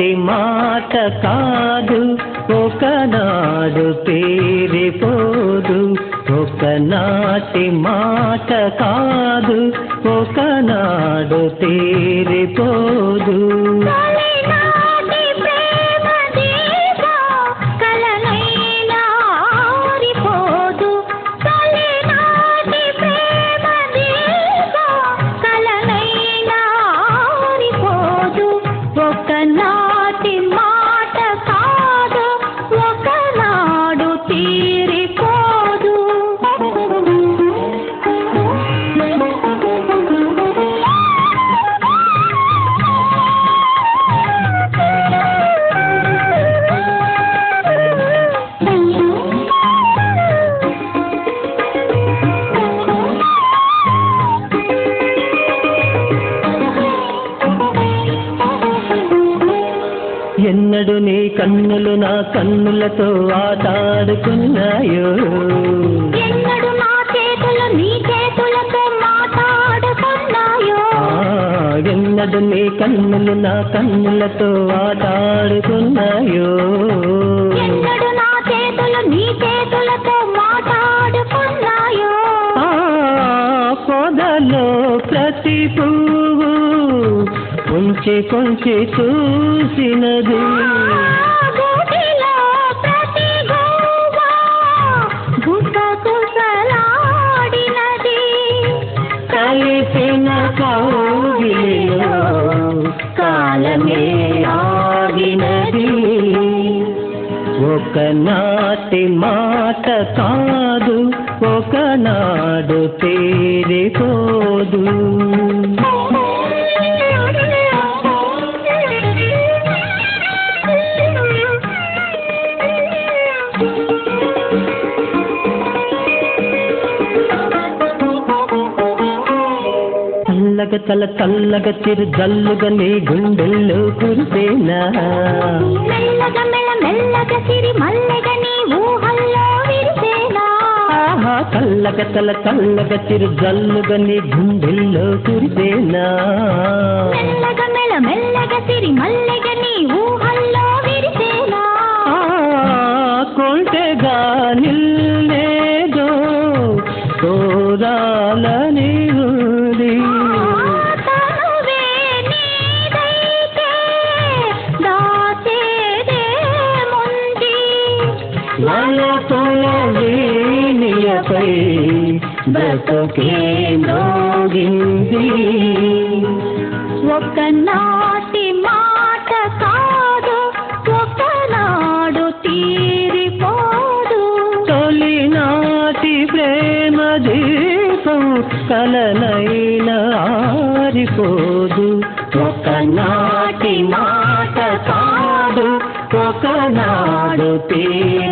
ఒకనాటి మాట కాదు ఒకనాడు తీరిపోదు ఒకనాటి మాట కాదు ఒకనాడు తీరిపోదు ఒకనాటి మాట కాదు ఒకనాడు తీరిపోదు ఎన్నడు నీ కన్నులు నా కన్నులతో ఆటాడుకున్నాయో ఎన్నడు నా చేతులు నీ చేతులతో మాట్లాడుకున్నాయో ఎన్నడు నీ కన్నులు నా కన్నులతో ఆటాడుకున్నాయో ఎన్నడు నా చేతులు నీ చేతులతో మాట్లాడుకున్నాయో పొదలో ప్రతి పువ్వు కొంచె కొంచె చూసినది గోటిలో ప్రతి గోవా గుసగుసలాడినది కలిసిన కౌగిలిలో కాలమే ఆగినది ఒకనాటి మాట కాదు ఒకనాడు తీరిపోదు చల్లగా చిరు జల్లుగా నీ గుండెల్లో కురిసేనా మెల్లగా మెల్లగా సిరి మల్లెగా నీ ఊహల్లో విరిసేనా చల్లగా చిరు జల్లుగా నీ గుండెల్లో కురిసేనా మెల్లగా మెల్లగా సిరి మల్లెగా నీ ఊహల్లో విరిసేనా కొంటెగా నిల్లేదో కోరాలని ఉంది వీణియపై బ్రతుకే మోగింది ఒకనాటి మాట కాదు ఒకనాడు తీరిపోదు తొలినాటి ప్రేమ దీపం కలనైనా ఆరిపోదు ఒకనాటి మాట కాదు ఒకనాడు తీరి